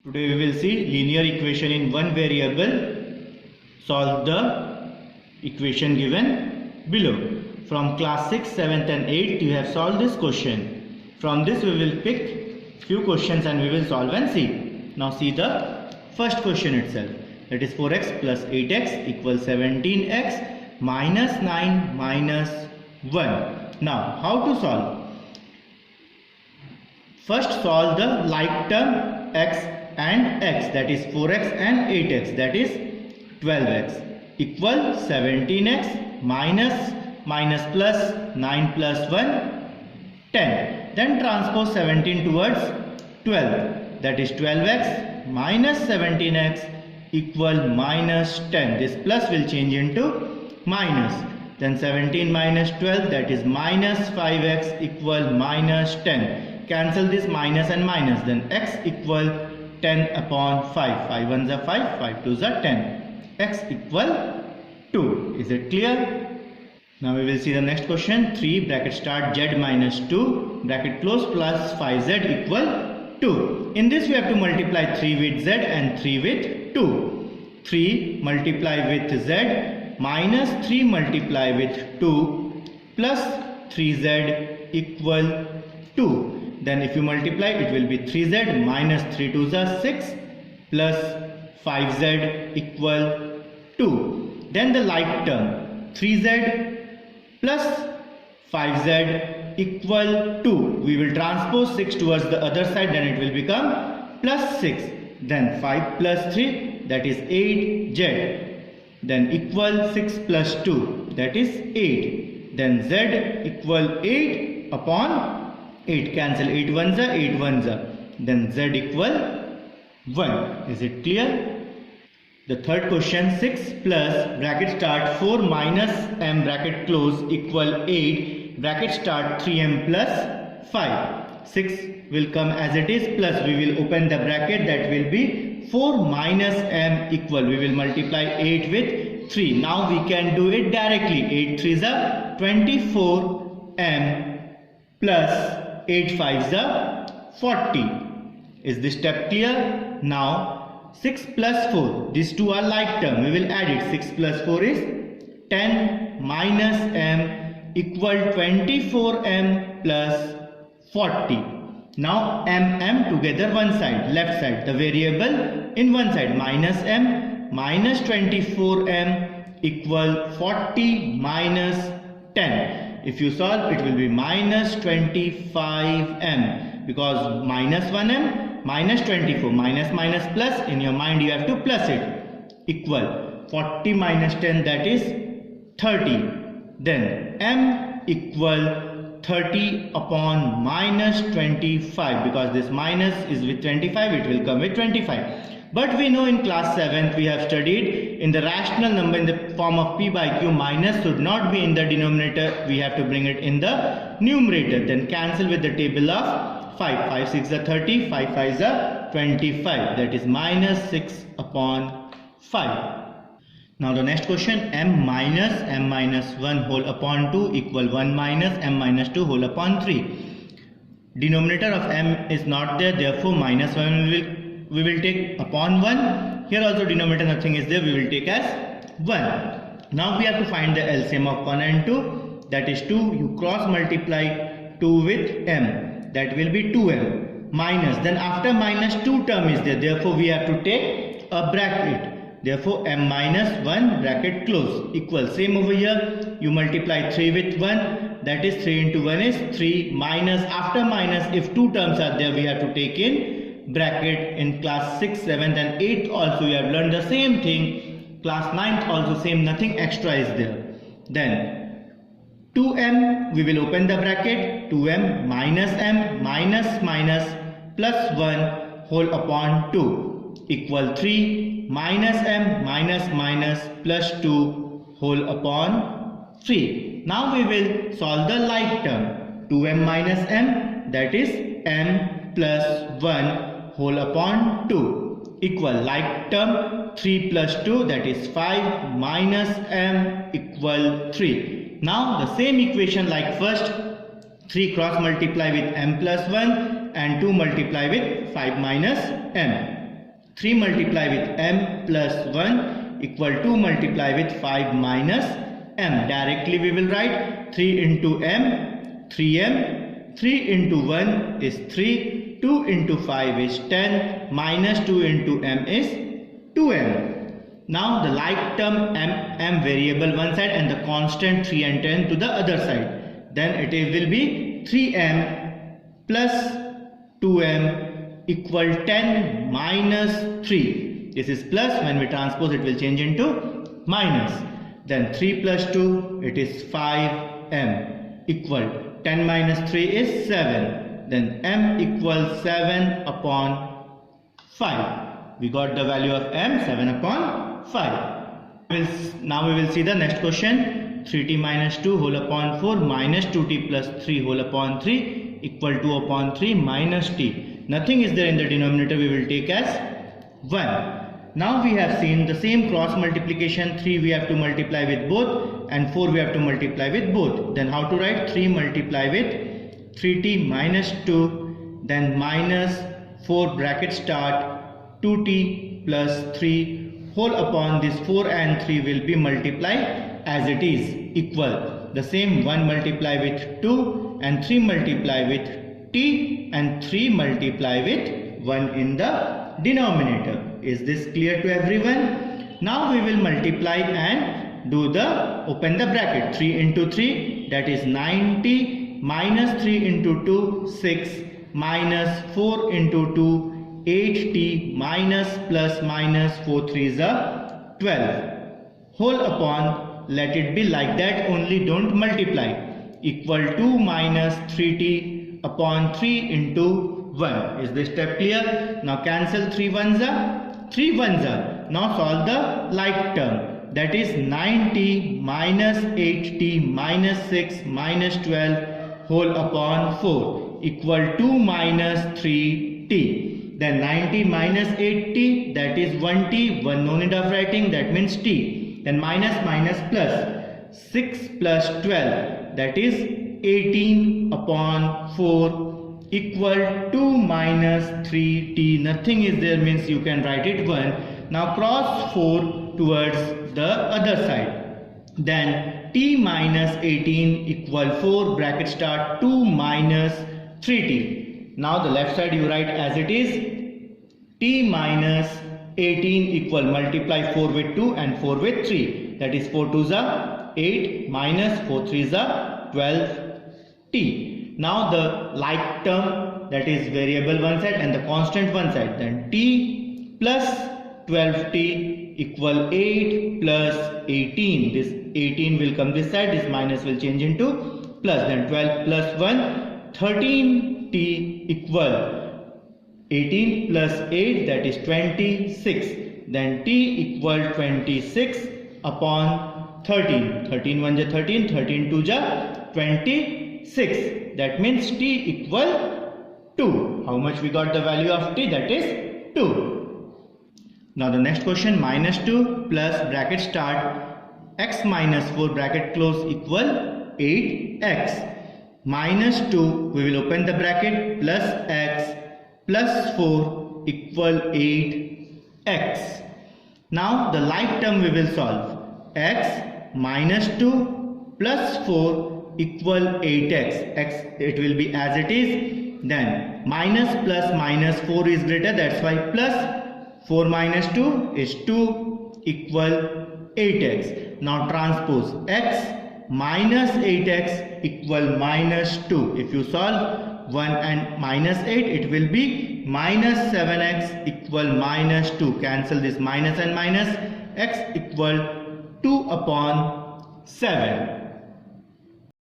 Today we will see linear equation in one variable. Solve the equation given below. From class 6, 7th and 8th you have solved this question. From this we will pick few questions and we will solve and see. Now see the first question itself. That is 4x plus 8x equals 17x minus 9 minus 1. Now how to solve? First solve the like term x and x, that is 4x and 8x, that is 12x equal 17x minus plus 9 plus 1 10. Then transpose 17 towards 12, that is 12x minus 17x equal minus 10. This plus will change into minus. Then 17 minus 12, that is minus 5x equal minus 10. Cancel this minus and minus. Then x equal 10 upon 5. 5 1s are 5, 5 2s are 10. X equal 2. Is it clear? Now we will see the next question. 3 bracket start z minus 2 bracket close plus 5z equal 2. In this we have to multiply 3 with z and 3 with 2. 3 multiply with z minus 3 multiply with 2 plus 3z equal 2. Then if you multiply, it will be 3z minus 3 2s are 6 plus 5z equal 2. Then the like term 3z plus 5z equal 2. We will transpose 6 towards the other side, then it will become plus 6. Then 5 plus 3, that is 8z. Then equal 6 plus 2, that is 8. Then z equal 8 upon 8. Cancel 8 1s are 8 1s are. Then z equal 1. Is it clear? The third question, 6 plus bracket start 4 minus m bracket close equal 8 bracket start 3m plus 5. 6 will come as it is plus we will open the bracket, that will be 4 minus m equal. We will multiply 8 with 3. Now we can do it directly. 8 3s are 24m plus 8 5s are 40. Is this step clear? Now 6 plus 4, these two are like term, we will add it. 6 plus 4 is 10 minus m equal 24m plus 40. Now m together one side, left side, the variable in one side, minus m minus 24m equal 40 minus 10. If you solve, it will be minus 25m, because minus 1m minus 24, minus plus, in your mind you have to plus it, equal 40 minus 10, that is 30. Then m equal 30 upon minus 25, because this minus is with 25, it will come with 25. But we know in class 7th we have studied in the rational number in the form of p by q, minus should not be in the denominator, we have to bring it in the numerator. Then cancel with the table of 5. 5 6 are 30, 5 5 are 25, that is minus 6 upon 5. Now the next question, m minus 1 whole upon 2 equal 1 minus m minus 2 whole upon 3. Denominator of m is not there, therefore minus 1 we will take upon 1. Here also denominator nothing is there, we will take as 1. Now we have to find the LCM of 1 and 2, that is 2. You cross multiply 2 with m, that will be 2m minus, then after minus 2 term is there, therefore we have to take a bracket, therefore m minus 1 bracket close equal, same over here, you multiply 3 with 1, that is 3 into 1 is 3 minus, after minus if 2 terms are there we have to take in bracket. In class 6, 7th and 8th also we have learned the same thing. Class 9th also same, nothing extra is there. Then 2m we will open the bracket, 2m minus m minus plus 1 whole upon 2 equal 3 minus m minus plus 2 whole upon 3. Now we will solve the like term, 2m minus m, that is m plus 1 whole upon 2 equal like term 3 plus 2, that is 5 minus m equal 3. Now the same equation like first, 3 cross multiply with m plus 1 and 2 multiply with 5 minus m. 3 multiply with m plus 1 equal 2 multiply with 5 minus m. Directly we will write 3 into m, 3m, 3 into 1 is 3, 2 into 5 is 10, minus 2 into m is 2m. Now the like term m variable one side and the constant 3 and 10 to the other side. Then it will be 3m plus 2m equal 10 minus 3. This is plus, when we transpose it will change into minus. Then 3 plus 2, it is 5m equal 10 minus 3 is 7. Then m equals 7 upon 5. We got the value of m, 7 upon 5. Now we will see the next question. 3t minus 2 whole upon 4 minus 2t plus 3 whole upon 3 equal 2 upon 3 minus t. Nothing is there in the denominator, we will take as 1. Now we have seen the same cross multiplication. 3 we have to multiply with both and 4 we have to multiply with both. Then how to write? 3 multiply with 3t minus 2, then minus 4 bracket start 2t plus 3 whole upon this 4 and 3 will be multiplied as it is equal. The same 1 multiply with 2 and 3 multiply with t and 3 multiply with 1 in the denominator. Is this clear to everyone? Now we will multiply and do the open the bracket. 3 into 3, that is 9t, minus 3 into 2 6, minus 4 into 2 8t, minus plus minus 4 3 is a 12 whole upon, let it be like that only, don't multiply, equal 2 minus 3t upon 3 into 1. Is this step clear? Now cancel 3 ones are 3 ones are. Now solve the like term, that is 9t minus 8t minus 6 minus 12 whole upon 4 equal 2 minus 3t. Then 90 minus 8t, that is 1t, 1 no need of writing, that means t. Then minus minus plus 6 plus 12, that is 18 upon 4 equal 2 minus 3t. Nothing is there, means you can write it 1. Now cross 4 towards the other side. Then t minus 18 equal 4 bracket start 2 minus 3t. Now the left side you write as it is. T minus 18 equal multiply 4 with 2 and 4 with 3. That is 4 2s are 8 minus 4 3s are 12t. Now the like term, that is variable one side and the constant one side. Then t plus 12t equal 8 plus 18. This 18 will come this side, this minus will change into plus. Then 12 plus 1, 13t equal 18 plus 8, that is 26. Then t equal 26 upon 13. 13 1 ja 13, 13 2 ja 26. That means t equal 2. How much we got the value of t? That is 2. Now the next question, minus 2 plus bracket start x minus 4 bracket close equal 8x. Minus 2, we will open the bracket, plus x plus 4 equal 8x. Now the like term we will solve. X minus 2 plus 4 equal 8x. X it will be as it is. Then minus plus minus 4 is greater, that's why plus. 4 minus 2 is 2 equal 8x. Now transpose x minus 8x equal minus 2. If you solve 1 and minus 8, it will be minus 7x equal minus 2. Cancel this minus and minus. X equal 2 upon 7.